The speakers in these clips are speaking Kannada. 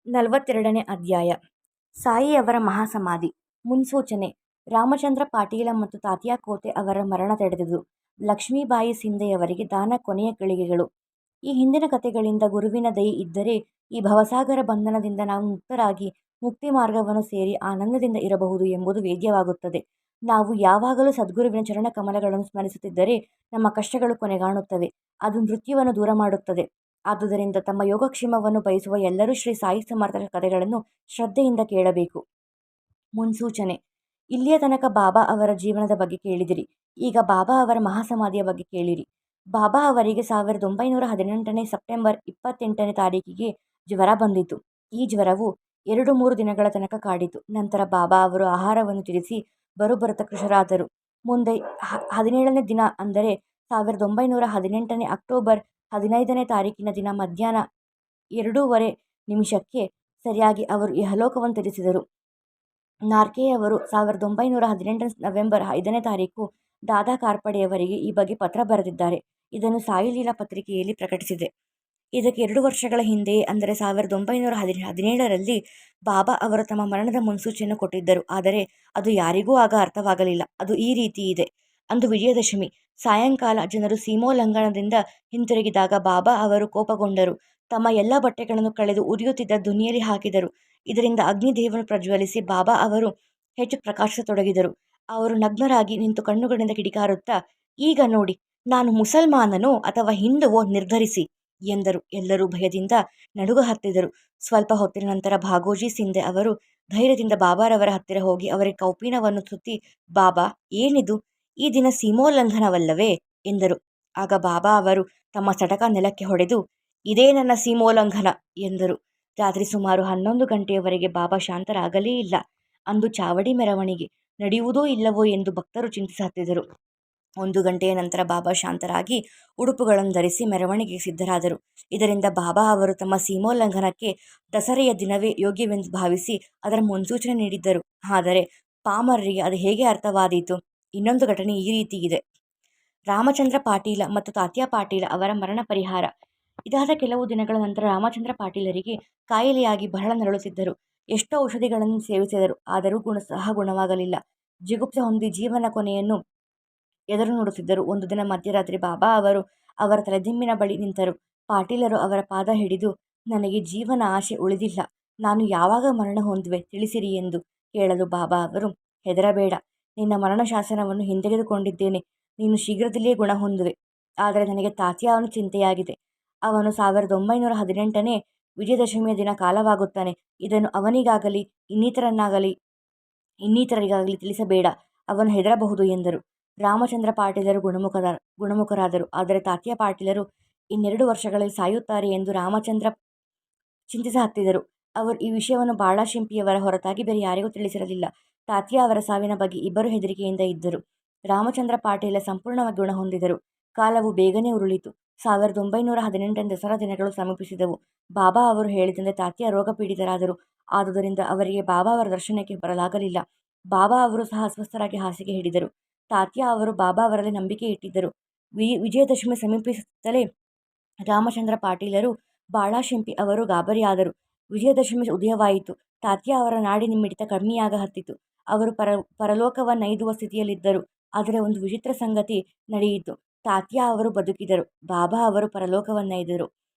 42ನೇ ಅಧ್ಯಾಯ ಸಾಯಿ ಅವರ ಮಹಾಸಮಾಧಿ. ಮುನ್ಸೂಚನೆ: ರಾಮಚಂದ್ರ ಪಾಟೀಲ ಮತ್ತು ತಾತ್ಯಾ ಕೋತೆ ಅವರ ಮರಣ ತಡೆದುದು. ಲಕ್ಷ್ಮೀಬಾಯಿ ಸಿಂಧೆಯವರಿಗೆ ದಾನ ಕೊನೆಯ ಗಳಿಗೆಗಳು. ಈ ಹಿಂದಿನ ಕಥೆಗಳಿಂದ ಗುರುವಿನ ದಯೆ ಇದ್ದರೆ ಈ ಭವಸಾಗರ ಬಂಧನದಿಂದ ನಾವು ಮುಕ್ತರಾಗಿ ಮುಕ್ತಿ ಮಾರ್ಗವನ್ನು ಸೇರಿ ಆನಂದದಿಂದ ಇರಬಹುದು ಎಂಬುದು ವೇದ್ಯವಾಗುತ್ತದೆ. ನಾವು ಯಾವಾಗಲೂ ಸದ್ಗುರುವಿನ ಚರಣ ಕಮಲಗಳನ್ನು ಸ್ಮರಿಸುತ್ತಿದ್ದರೆ ನಮ್ಮ ಕಷ್ಟಗಳು ಕೊನೆಗಾಣುತ್ತವೆ. ಅದು ಮೃತ್ಯುವನ್ನು ದೂರ ಮಾಡುತ್ತದೆ. ಆದುದರಿಂದ ತಮ್ಮ ಯೋಗಕ್ಷೇಮವನ್ನು ಬಯಸುವ ಎಲ್ಲರೂ ಶ್ರೀ ಸಾಯಿ ಸಮರ್ಥರ ಕಥೆಗಳನ್ನು ಶ್ರದ್ಧೆಯಿಂದ ಕೇಳಬೇಕು. ಮುನ್ಸೂಚನೆ: ಇಲ್ಲಿಯ ತನಕ ಬಾಬಾ ಅವರ ಜೀವನದ ಬಗ್ಗೆ ಕೇಳಿದಿರಿ. ಈಗ ಬಾಬಾ ಅವರ ಮಹಾಸಮಾಧಿಯ ಬಗ್ಗೆ ಕೇಳಿರಿ. ಬಾಬಾ ಅವರಿಗೆ 1918ನೇ ಸೆಪ್ಟೆಂಬರ್ 28ನೇ ತಾರೀಕಿಗೆ ಜ್ವರ ಬಂದಿತು. ಈ ಜ್ವರವು 2-3 ದಿನಗಳ ತನಕ ಕಾಡಿತು. ನಂತರ ಬಾಬಾ ಅವರು ಆಹಾರವನ್ನು ತ್ಯಜಿಸಿ ಬರುಬರುತ್ತಾ ಕೃಶರಾದರು. ಮುಂದೆ 17ನೇ ದಿನ ಅಂದರೆ 1918ನೇ ಅಕ್ಟೋಬರ್ 15ನೇ ತಾರೀಕಿನ ದಿನ ಮಧ್ಯಾಹ್ನ 2:15 ಸರಿಯಾಗಿ ಅವರು ಇಹಲೋಕವನ್ನು ತ್ಯಜಿಸಿದರು. ನಾರ್ಕೆಯವರು 1918 ನವೆಂಬರ್ 5ನೇ ತಾರೀಕು ದಾದಾ ಕಾರ್ಪಡೆಯವರಿಗೆ ಈ ಬಗ್ಗೆ ಪತ್ರ ಬರೆದಿದ್ದಾರೆ. ಇದನ್ನು ಸಾಯಿ ಲೀಲಾ ಪತ್ರಿಕೆಯಲ್ಲಿ ಪ್ರಕಟಿಸಿದೆ. ಇದಕ್ಕೆ 2 ವರ್ಷಗಳ ಹಿಂದೆಯೇ ಅಂದರೆ 1917ರಲ್ಲಿ ಬಾಬಾ ಅವರು ತಮ್ಮ ಮರಣದ ಮುನ್ಸೂಚನೆಯನ್ನು ಕೊಟ್ಟಿದ್ದರು. ಆದರೆ ಅದು ಯಾರಿಗೂ ಆಗ ಅರ್ಥವಾಗಲಿಲ್ಲ. ಅದು ಈ ರೀತಿ ಇದೆ. ಅಂದು ವಿಜಯದಶಮಿ ಸಾಯಂಕಾಲ ಜನರು ಸೀಮೋಲ್ಲಂಘನದಿಂದ ಹಿಂತಿರುಗಿದಾಗ ಬಾಬಾ ಅವರು ಕೋಪಗೊಂಡರು. ತಮ್ಮ ಎಲ್ಲ ಬಟ್ಟೆಗಳನ್ನು ಕಳೆದು ಉರಿಯುತ್ತಿದ್ದ ದುನಿಯಲ್ಲಿ ಹಾಕಿದರು. ಇದರಿಂದ ಅಗ್ನಿದೇವನು ಪ್ರಜ್ವಲಿಸಿ ಬಾಬಾ ಅವರು ಹೆಚ್ಚು ಪ್ರಕಾಶಿಸತೊಡಗಿದರು. ಅವರು ನಗ್ನರಾಗಿ ನಿಂತು ಕಣ್ಣುಗಳಿಂದ ಕಿಡಿಕಾರುತ್ತಾ, ಈಗ ನೋಡಿ, ನಾನು ಮುಸಲ್ಮಾನನೋ ಅಥವಾ ಹಿಂದುವೋ ನಿರ್ಧರಿಸಿ ಎಂದರು. ಎಲ್ಲರೂ ಭಯದಿಂದ ನಡುಗ ಹತ್ತಿದರು. ಸ್ವಲ್ಪ ಹೊತ್ತಿನ ನಂತರ ಭಾಗೋಜಿ ಸಿಂಧೆ ಅವರು ಧೈರ್ಯದಿಂದ ಬಾಬಾರವರ ಹತ್ತಿರ ಹೋಗಿ ಅವರಿಗೆ ಕೌಪೀನವನ್ನು ಸುತ್ತಿ, ಬಾಬಾ, ಏನಿದು, ಈ ದಿನ ಸೀಮೋಲ್ಲಂಘನವಲ್ಲವೇ ಎಂದರು. ಆಗ ಬಾಬಾ ಅವರು ತಮ್ಮ ಸಟಕ ನೆಲಕ್ಕೆ ಹೊಡೆದು, ಇದೇ ನನ್ನ ಸೀಮೋಲ್ಲಂಘನ ಎಂದರು. ರಾತ್ರಿ ಸುಮಾರು 11 ಗಂಟೆಯವರೆಗೆ ಬಾಬಾ ಶಾಂತರಾಗಲೇ ಇಲ್ಲ. ಅಂದು ಚಾವಡಿ ಮೆರವಣಿಗೆ ನಡೆಯುವುದೋ ಇಲ್ಲವೋ ಎಂದು ಭಕ್ತರು ಚಿಂತಿಸಹತ್ತಿದರು. 1 ಗಂಟೆಯ ನಂತರ ಬಾಬಾ ಶಾಂತರಾಗಿ ಉಡುಪುಗಳನ್ನು ಧರಿಸಿ ಮೆರವಣಿಗೆಗೆ ಸಿದ್ಧರಾದರು. ಇದರಿಂದ ಬಾಬಾ ಅವರು ತಮ್ಮ ಸೀಮೋಲ್ಲಂಘನಕ್ಕೆ ದಸರೆಯ ದಿನವೇ ಯೋಗ್ಯವೆಂದು ಭಾವಿಸಿ ಅದರ ಮುನ್ಸೂಚನೆ ನೀಡಿದ್ದರು. ಆದರೆ ಪಾಮರರಿಗೆ ಅದು ಹೇಗೆ ಅರ್ಥವಾದೀತು? ಇನ್ನೊಂದು ಘಟನೆ ಈ ರೀತಿ ಇದೆ. ರಾಮಚಂದ್ರ ಪಾಟೀಲ ಮತ್ತು ತಾತ್ಯಾ ಪಾಟೀಲ ಅವರ ಮರಣ ಪರಿಹಾರ. ಇದಾದ ಕೆಲವು ದಿನಗಳ ನಂತರ ರಾಮಚಂದ್ರ ಪಾಟೀಲರಿಗೆ ಕಾಯಿಲೆಯಾಗಿ ಬಹಳ ನರಳುತ್ತಿದ್ದರು. ಎಷ್ಟೋ ಔಷಧಿಗಳನ್ನು ಸೇವಿಸಿದರು. ಆದರೂ ಗುಣವಾಗಲಿಲ್ಲ. ಜಿಗುಪ್ಸೆ ಹೊಂದಿ ಜೀವನ ಕೊನೆಯನ್ನು ಎದುರು ನೋಡುತ್ತಿದ್ದರು. ಒಂದು ದಿನ ಮಧ್ಯರಾತ್ರಿ ಬಾಬಾ ಅವರು ಅವರ ತಲೆದಿಂಬಿನ ಬಳಿ ನಿಂತರು. ಪಾಟೀಲರು ಅವರ ಪಾದ ಹಿಡಿದು, ನನಗೆ ಜೀವನ ಆಶೆ ಉಳಿದಿಲ್ಲ, ನಾನು ಯಾವಾಗ ಮರಣ ಹೊಂದುವೆ ತಿಳಿಸಿರಿ ಎಂದು ಕೇಳಲು ಬಾಬಾ ಅವರು, ಹೆದರಬೇಡ, ನಿನ್ನ ಮರಣ ಶಾಸನವನ್ನು ಹಿಂತೆಗೆದುಕೊಂಡಿದ್ದೇನೆ. ನೀನು ಶೀಘ್ರದಲ್ಲಿಯೇ ಗುಣ ಹೊಂದುವೆ. ಆದರೆ ನನಗೆ ತಾತ್ಯಾವನು ಚಿಂತೆಯಾಗಿದೆ. ಅವನು 1918ನೇ ವಿಜಯದಶಮಿಯ ದಿನ ಕಾಲವಾಗುತ್ತಾನೆ. ಇದನ್ನು ಅವನಿಗಾಗಲಿ ಇನ್ನಿತರರಿಗಾಗಲಿ ತಿಳಿಸಬೇಡ, ಅವನು ಹೆದರಬಹುದು ಎಂದರು. ರಾಮಚಂದ್ರ ಪಾಟೀಲರು ಗುಣಮುಖರಾದರು. ಆದರೆ ತಾತ್ಯಾ ಪಾಟೀಲರು ಇನ್ನೆರಡು ವರ್ಷಗಳಲ್ಲಿ ಸಾಯುತ್ತಾರೆ ಎಂದು ರಾಮಚಂದ್ರ ಚಿಂತಿಸಹತ್ತಿದರು. ಅವರು ಈ ವಿಷಯವನ್ನು ಬಾಳಶಿಂಪಿಯವರ ಹೊರತಾಗಿ ಬೇರೆ ಯಾರಿಗೂ ತಿಳಿಸಿರಲಿಲ್ಲ. ತಾತ್ಯಾ ಅವರ ಸಾವಿನ ಬಗ್ಗೆ ಇಬ್ಬರು ಹೆದರಿಕೆಯಿಂದ ಇದ್ದರು. ರಾಮಚಂದ್ರ ಪಾಟೀಲ ಸಂಪೂರ್ಣವಾಗಿ ಗುಣ ಹೊಂದಿದರು. ಕಾಲವು ಬೇಗನೆ ಉರುಳಿತು. 1918 ದಸರಾ ದಿನಗಳು ಸಮೀಪಿಸಿದವು. ಬಾಬಾ ಅವರು ಹೇಳಿದಂತೆ ತಾತ್ಯಾ ರೋಗ ಪೀಡಿತರಾದರು. ಆದುದರಿಂದ ಅವರಿಗೆ ಬಾಬಾ ಅವರ ದರ್ಶನಕ್ಕೆ ಬರಲಾಗಲಿಲ್ಲ. ಬಾಬಾ ಅವರು ಸಹ ಅಸ್ವಸ್ಥರಾಗಿ ಹಾಸಿಗೆ ಹಿಡಿದರು. ತಾತ್ಯಾ ಅವರು ಬಾಬಾ ಅವರಲ್ಲಿ ನಂಬಿಕೆ ಇಟ್ಟಿದ್ದರು. ವಿಜಯದಶಮಿ ಸಮೀಪಿಸುತ್ತಲೇ ರಾಮಚಂದ್ರ ಪಾಟೀಲರು, ಬಾಳಶಿಂಪಿ ಅವರು ಗಾಬರಿಯಾದರು. ವಿಜಯದಶಮಿ ಉದಯವಾಯಿತು. ತಾತ್ಯಾ ಅವರ ನಾಡಿ ಮಿಡಿತ ಕಮ್ಮಿಯಾಗ ಹತ್ತಿತು. ಅವರು ಪರಲೋಕವನ್ನೈದುವ ಸ್ಥಿತಿಯಲ್ಲಿದ್ದರು. ಆದರೆ ಒಂದು ವಿಚಿತ್ರ ಸಂಗತಿ ನಡೆಯಿತು. ತಾತ್ಯಾ ಅವರು ಬದುಕಿದರು. ಬಾಬಾ ಅವರು ಪರಲೋಕವನ್ನೈದರು.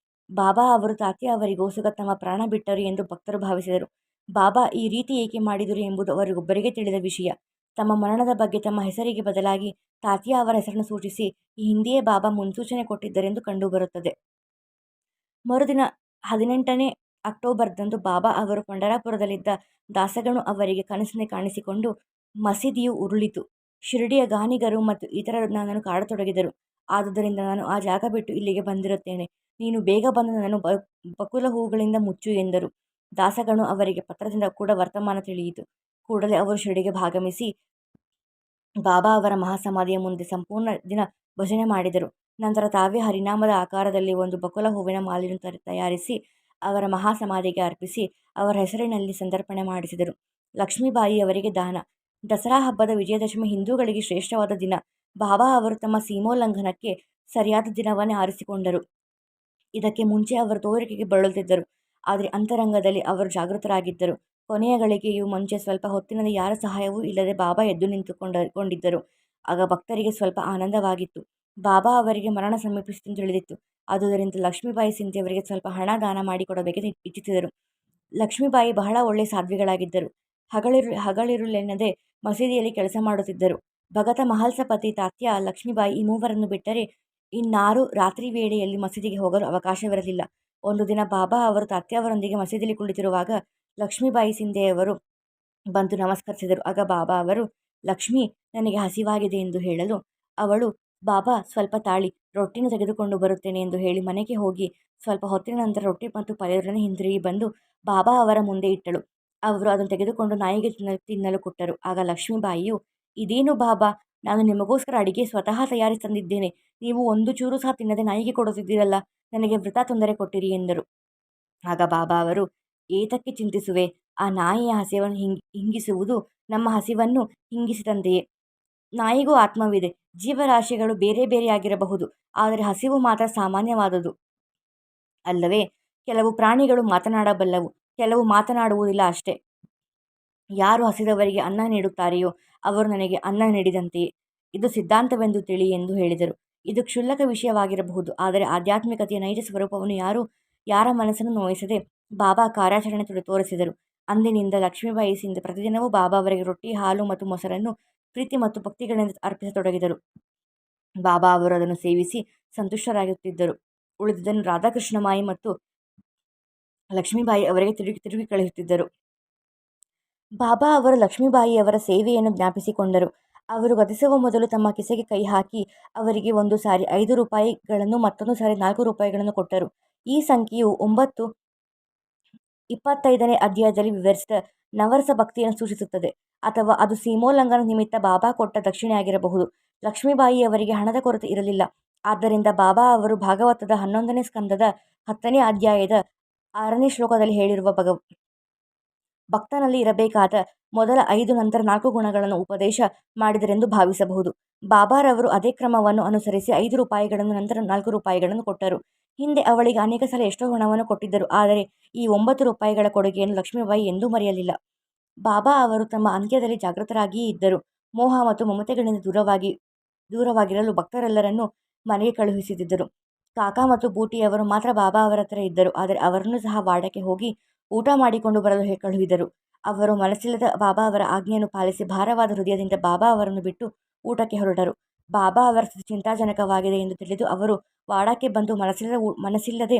ಬಾಬಾ ಅವರು ತಾತ್ಯಾ ಅವರಿಗೋಸ್ಕರ ತಮ್ಮ ಪ್ರಾಣ ಬಿಟ್ಟರು ಎಂದು ಭಕ್ತರು ಭಾವಿಸಿದರು. ಬಾಬಾ ಈ ರೀತಿ ಏಕೆ ಮಾಡಿದರು ಎಂಬುದು ಅವರಿಗೊಬ್ಬರಿಗೆ ತಿಳಿದ ವಿಷಯ. ತಮ್ಮ ಮರಣದ ಬಗ್ಗೆ ತಮ್ಮ ಹೆಸರಿಗೆ ಬದಲಾಗಿ ತಾತ್ಯಾ ಅವರ ಹೆಸರನ್ನು ಸೂಚಿಸಿ ಈ ಹಿಂದೆಯೇ ಬಾಬಾ ಮುನ್ಸೂಚನೆ ಕೊಟ್ಟಿದ್ದರೆಂದು ಕಂಡುಬರುತ್ತದೆ. ಮರುದಿನ 18ನೇ ಅಕ್ಟೋಬರ್ದಂದು ಬಾಬಾ ಅವರು ಪಂಢರಾಪುರದಲ್ಲಿದ್ದ ದಾಸಗಣು ಅವರಿಗೆ ಕನಸಿನಲ್ಲಿ ಕಾಣಿಸಿಕೊಂಡು, ಮಸೀದಿಯು ಉರುಳಿತು. ಶಿರಡಿಯ ಗಾನಿಗರು ಮತ್ತು ಇತರರು ನನ್ನನ್ನು ಕಾಡತೊಡಗಿದರು. ಆದುದರಿಂದ ನಾನು ಆ ಜಾಗ ಬಿಟ್ಟು ಇಲ್ಲಿಗೆ ಬಂದಿರುತ್ತೇನೆ. ನೀನು ಬೇಗ ಬಂದು ನನ್ನನ್ನು ಬಕುಲ ಹೂಗಳಿಂದ ಮುಚ್ಚು ಎಂದರು. ದಾಸಗಣು ಅವರಿಗೆ ಪತ್ರದಿಂದ ಕೂಡ ವರ್ತಮಾನ ತಿಳಿಯಿತು. ಕೂಡಲೇ ಅವರು ಶಿರಡಿಗೆ ಆಗಮಿಸಿ ಬಾಬಾ ಅವರ ಮಹಾಸಮಾಧಿಯ ಮುಂದೆ ಸಂಪೂರ್ಣ ದಿನ ಭಜನೆ ಮಾಡಿದರು. ನಂತರ ತಾವೇ ಹರಿನಾಮದ ಆಕಾರದಲ್ಲಿ ಒಂದು ಬಕುಲ ಹೂವಿನ ಮಾಲೆಯನ್ನು ತಯಾರಿಸಿ ಅವರ ಮಹಾಸಮಾಧಿಗೆ ಅರ್ಪಿಸಿ ಅವರ ಹೆಸರಿನಲ್ಲಿ ಸಂತರ್ಪಣೆ ಮಾಡಿಸಿದರು. ಲಕ್ಷ್ಮೀಬಾಯಿಯವರಿಗೆ ದಾನ. ದಸರಾ ಹಬ್ಬದ ವಿಜಯದಶಮಿ ಹಿಂದೂಗಳಿಗೆ ಶ್ರೇಷ್ಠವಾದ ದಿನ. ಬಾಬಾ ಅವರು ತಮ್ಮ ಸೀಮೋಲ್ಲಂಘನಕ್ಕೆ ಸರಿಯಾದ ದಿನವನ್ನೇ ಆರಿಸಿಕೊಂಡರು. ಇದಕ್ಕೆ ಮುಂಚೆ ಅವರು ತೋರಿಕೆಗೆ ಬಳಲುತ್ತಿದ್ದರು. ಆದರೆ ಅಂತರಂಗದಲ್ಲಿ ಅವರು ಜಾಗೃತರಾಗಿದ್ದರು. ಕೊನೆಯ ಗಳಿಗೆಯೂ ಮುಂಚೆ ಸ್ವಲ್ಪ ಹೊತ್ತಿನಲ್ಲಿ ಯಾರ ಸಹಾಯವೂ ಇಲ್ಲದೆ ಬಾಬಾ ಎದ್ದು ನಿಂತುಕೊಂಡಿದ್ದರು. ಆಗ ಭಕ್ತರಿಗೆ ಸ್ವಲ್ಪ ಆನಂದವಾಗಿತ್ತು. ಬಾಬಾ ಅವರಿಗೆ ಮರಣ ಸಮೀಪಿಸಿತೆಂದು ತಿಳಿದಿತ್ತು. ಆದುದರಿಂದ ಲಕ್ಷ್ಮೀಬಾಯಿ ಸಿಂಧಿಯವರಿಗೆ ಸ್ವಲ್ಪ ಹಣ ದಾನ ಮಾಡಿಕೊಡಬೇಕೆಂದು ಇಚ್ಛಿಸಿದರು. ಲಕ್ಷ್ಮೀಬಾಯಿ ಬಹಳ ಒಳ್ಳೆಯ ಸಾಧ್ವಿಗಳಾಗಿದ್ದರು. ಹಗಲಿರುಳೆನ್ನದೆ ಮಸೀದಿಯಲ್ಲಿ ಕೆಲಸ ಮಾಡುತ್ತಿದ್ದರು. ಭಗತ ಮಹಲ್ಸಪತಿ, ತಾತ್ಯ, ಲಕ್ಷ್ಮೀಬಾಯಿ ಈ ಮೂವರನ್ನು ಬಿಟ್ಟರೆ ಇನ್ನಾರೂ ರಾತ್ರಿ ವೇಳೆಯಲ್ಲಿ ಮಸೀದಿಗೆ ಹೋಗಲು ಅವಕಾಶವಿರಲಿಲ್ಲ. ಒಂದು ದಿನ ಬಾಬಾ ಅವರು ತಾತ್ಯಾವರೊಂದಿಗೆ ಮಸೀದಿಯಲ್ಲಿ ಕುಳಿತಿರುವಾಗ ಲಕ್ಷ್ಮೀಬಾಯಿ ಸಿಂಧೆಯವರು ಬಂದು ನಮಸ್ಕರಿಸಿದರು. ಆಗ ಬಾಬಾ ಅವರು, ಲಕ್ಷ್ಮಿ, ನನಗೆ ಹಸಿವಾಗಿದೆ ಎಂದು ಹೇಳಲು ಅವಳು, ಬಾಬಾ ಸ್ವಲ್ಪ ತಾಳಿ, ರೊಟ್ಟಿನ ತೆಗೆದುಕೊಂಡು ಬರುತ್ತೇನೆ ಎಂದು ಹೇಳಿ ಮನೆಗೆ ಹೋಗಿ ಸ್ವಲ್ಪ ಹೊತ್ತಿನ ನಂತರ ರೊಟ್ಟಿ ಮತ್ತು ಪಲ್ಯದೊಡನೆ ಹಿಂದಿರುಗಿ ಬಂದು ಬಾಬಾ ಅವರ ಮುಂದೆ ಇಟ್ಟಳು. ಅವರು ಅದನ್ನು ತೆಗೆದುಕೊಂಡು ನಾಯಿಗೆ ತಿನ್ನಲು ಕೊಟ್ಟರು. ಆಗ ಲಕ್ಷ್ಮೀಬಾಯಿಯು, ಇದೇನು ಬಾಬಾ, ನಾನು ನಿಮಗೋಸ್ಕರ ಅಡಿಗೆ ಸ್ವತಃ ತಯಾರಿಸಿ ತಂದಿದ್ದೇನೆ. ನೀವು ಒಂದು ಚೂರು ಸಹ ತಿನ್ನದೆ ನಾಯಿಗೆ ಕೊಡುತ್ತಿದ್ದೀರಲ್ಲ, ನನಗೆ ವೃಥಾ ತೊಂದರೆ ಕೊಟ್ಟಿರಿ ಎಂದರು. ಆಗ ಬಾಬಾ ಅವರು, ಏತಕ್ಕೆ ಚಿಂತಿಸುವೆ? ಆ ನಾಯಿಯ ಹಸಿವನ್ನು ಹಿಂಗಿಸುವುದು ನಮ್ಮ ಹಸಿವನ್ನು ಹಿಂಗಿಸಿದಂತೆಯೇ. ನಾಯಿಗೂ ಆತ್ಮವಿದೆ. ಜೀವರಾಶಿಗಳು ಬೇರೆ ಬೇರೆಯಾಗಿರಬಹುದು, ಆದರೆ ಹಸಿವು ಮಾತ್ರ ಸಾಮಾನ್ಯವಾದುದು ಅಲ್ಲವೇ? ಕೆಲವು ಪ್ರಾಣಿಗಳು ಮಾತನಾಡಬಲ್ಲವು, ಕೆಲವು ಮಾತನಾಡುವುದಿಲ್ಲ ಅಷ್ಟೇ. ಯಾರು ಹಸಿದವರಿಗೆ ಅನ್ನ ನೀಡುತ್ತಾರೆಯೋ ಅವರು ನನಗೆ ಅನ್ನ ನೀಡಿದಂತೆಯೇ. ಇದು ಸಿದ್ಧಾಂತವೆಂದು ತಿಳಿ ಎಂದು ಹೇಳಿದರು. ಇದು ಕ್ಷುಲ್ಲಕ ವಿಷಯವಾಗಿರಬಹುದು, ಆದರೆ ಆಧ್ಯಾತ್ಮಿಕತೆಯ ನೈಜ ಸ್ವರೂಪವನ್ನು ಯಾರ ಮನಸ್ಸನ್ನು ನೋಯಿಸದೆ ಬಾಬಾ ಕಾರ್ಯಾಚರಣೆ ತೋರಿಸಿದರು. ಅಂದಿನಿಂದ ಲಕ್ಷ್ಮೀಬಾಯಿ ಸಿಂಧೆ ಪ್ರತಿದಿನವೂ ಬಾಬಾ ಅವರಿಗೆ ರೊಟ್ಟಿ, ಹಾಲು ಮತ್ತು ಮೊಸರನ್ನು ಪ್ರೀತಿ ಮತ್ತು ಭಕ್ತಿಗಳಿಂದ ಅರ್ಪಿಸತೊಡಗಿದರು. ಬಾಬಾ ಅವರು ಅದನ್ನು ಸೇವಿಸಿ ಸಂತುಷ್ಟರಾಗುತ್ತಿದ್ದರು. ಉಳಿದುದನ್ನು ರಾಧಾಕೃಷ್ಣಮಾಯಿ ಮತ್ತು ಲಕ್ಷ್ಮೀಬಾಯಿ ಅವರಿಗೆ ತಿರುಗಿ ಕಳುಹಿಸುತ್ತಿದ್ದರು. ಬಾಬಾ ಅವರು ಲಕ್ಷ್ಮೀಬಾಯಿಯವರ ಸೇವೆಯನ್ನು ಜ್ಞಾಪಿಸಿಕೊಂಡರು. ಅವರು ಗತಿಸುವ ಮೊದಲು ತಮ್ಮ ಕಿಸೆಗೆ ಕೈ ಹಾಕಿ ಅವರಿಗೆ ಒಂದು ಸಾರಿ 5 ರೂಪಾಯಿಗಳನ್ನು ಮತ್ತೊಂದು ಸಾರಿ 4 ರೂಪಾಯಿಗಳನ್ನು ಕೊಟ್ಟರು. ಈ ಸಂಖ್ಯೆಯು 25ನೇ ಅಧ್ಯಾಯದಲ್ಲಿ ವಿವರಿಸಿದ ನವರಸ ಭಕ್ತಿಯನ್ನು ಸೂಚಿಸುತ್ತದೆ, ಅಥವಾ ಅದು ಸೀಮೋಲ್ಲಂಘನ ನಿಮಿತ್ತ ಬಾಬಾ ಕೊಟ್ಟ ದಕ್ಷಿಣೆಯಾಗಿರಬಹುದು. ಲಕ್ಷ್ಮೀಬಾಯಿಯವರಿಗೆ ಹಣದ ಕೊರತೆ ಇರಲಿಲ್ಲ. ಆದ್ದರಿಂದ ಬಾಬಾ ಅವರು ಭಾಗವತದ 11ನೇ ಸ್ಕಂದದ 10ನೇ ಅಧ್ಯಾಯದ 6ನೇ ಶ್ಲೋಕದಲ್ಲಿ ಹೇಳಿರುವ ಭಕ್ತನಲ್ಲಿ ಇರಬೇಕಾದ ಮೊದಲ 5 ನಂತರ 4 ಗುಣಗಳನ್ನು ಉಪದೇಶ ಮಾಡಿದರೆಂದು ಭಾವಿಸಬಹುದು. ಬಾಬಾರವರು ಅದೇ ಕ್ರಮವನ್ನು ಅನುಸರಿಸಿ 5 ರೂಪಾಯಿಗಳನ್ನು ನಂತರ 4 ರೂಪಾಯಿಗಳನ್ನು ಕೊಟ್ಟರು. ಹಿಂದೆ ಅವಳಿಗೆ ಅನೇಕ ಸಲ ಎಷ್ಟೋ ಹಣವನ್ನು ಕೊಟ್ಟಿದ್ದರು, ಆದರೆ ಈ 9 ರೂಪಾಯಿಗಳ ಕೊಡುಗೆಯನ್ನು ಲಕ್ಷ್ಮೀಬಾಯಿ ಎಂದೂ ಮರೆಯಲಿಲ್ಲ. ಬಾಬಾ ಅವರು ತಮ್ಮ ಅಂತ್ಯದಲ್ಲಿ ಜಾಗೃತರಾಗಿಯೇ ಇದ್ದರು. ಮೋಹ ಮತ್ತು ಮಮತೆಗಳಿಂದ ದೂರವಾಗಿರಲು ಭಕ್ತರೆಲ್ಲರನ್ನೂ ಮನೆಗೆ ಕಳುಹಿಸುತ್ತಿದ್ದರು. ಕಾಕಾ ಮತ್ತು ಬೂಟಿಯವರು ಮಾತ್ರ ಬಾಬಾ ಅವರ ಹತ್ತಿರ ಇದ್ದರು, ಆದರೆ ಅವರನ್ನು ಸಹ ವಾಡಕ್ಕೆ ಹೋಗಿ ಊಟ ಮಾಡಿಕೊಂಡು ಬರಲು ಕಳುಹಿದರು. ಅವರು ಮನಸ್ಸಿಲ್ಲದ ಬಾಬಾ ಅವರ ಆಜ್ಞೆಯನ್ನು ಪಾಲಿಸಿ ಭಾರವಾದ ಹೃದಯದಿಂದ ಬಾಬಾ ಅವರನ್ನು ಬಿಟ್ಟು ಊಟಕ್ಕೆ ಹೊರಟರು. ಬಾಬಾ ಅವರ ಸ್ಥಿತಿ ಚಿಂತಾಜನಕವಾಗಿದೆ ಎಂದು ತಿಳಿದು ಅವರು ವಾಡಕ್ಕೆ ಬಂದು ಮನಸ್ಸಿಲ್ಲದೆ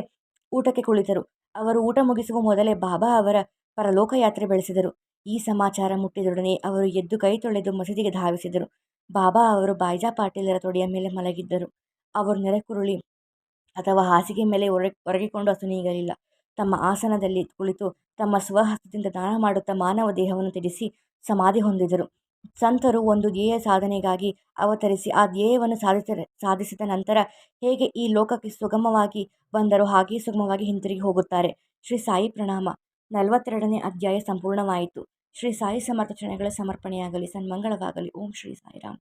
ಊಟಕ್ಕೆ ಕುಳಿತರು. ಅವರು ಊಟ ಮುಗಿಸುವ ಮೊದಲೇ ಬಾಬಾ ಅವರ ಪರಲೋಕ ಯಾತ್ರೆ ಬೆಳೆಸಿದರು. ಈ ಸಮಾಚಾರ ಮುಟ್ಟಿದೊಡನೆ ಅವರು ಎದ್ದು ಕೈ ತೊಳೆದು ಮಸೀದಿಗೆ ಧಾವಿಸಿದರು. ಬಾಬಾ ಅವರು ಬಾಯ್ಜಾ ಪಾಟೀಲರ ತೊಡೆಯ ಮೇಲೆ ಮಲಗಿದ್ದರು. ಅವರು ನೆರೆಕುರುಳಿ ಅಥವಾ ಹಾಸಿಗೆ ಮೇಲೆ ಒರಗಿಕೊಂಡು ಅಸುನೀಗಲಿಲ್ಲ. ತಮ್ಮ ಆಸನದಲ್ಲಿ ಕುಳಿತು ತಮ್ಮ ಸ್ವಹಸ್ತದಿಂದ ದಾನ ಮಾಡುತ್ತಾ ಮಾನವ ದೇಹವನ್ನು ತ್ಯಜಿಸಿ ಸಮಾಧಿ ಹೊಂದಿದರು. ಸಂತರು ಒಂದು ಧ್ಯೇಯ ಸಾಧನೆಗಾಗಿ ಅವತರಿಸಿ ಆ ಧ್ಯೇಯವನ್ನು ಸಾಧಿಸಿದ ನಂತರ ಹೇಗೆ ಈ ಲೋಕಕ್ಕೆ ಸುಗಮವಾಗಿ ಬಂದರೋ ಹಾಗೆಯೇ ಸುಗಮವಾಗಿ ಹಿಂತಿರುಗಿ ಹೋಗುತ್ತಾರೆ. ಶ್ರೀ ಸಾಯಿ ಪ್ರಣಾಮ. 42ನೇ ಅಧ್ಯಾಯ ಸಂಪೂರ್ಣವಾಯಿತು. ಶ್ರೀ ಸಾಯಿ ಸಮರ್ಥ ಚರಣಗಳ ಸಮರ್ಪಣೆಯಾಗಲಿ. ಸನ್ಮಂಗಳವಾಗಲಿ. ಓಂ ಶ್ರೀ ಸಾಯಿರಾಮ್.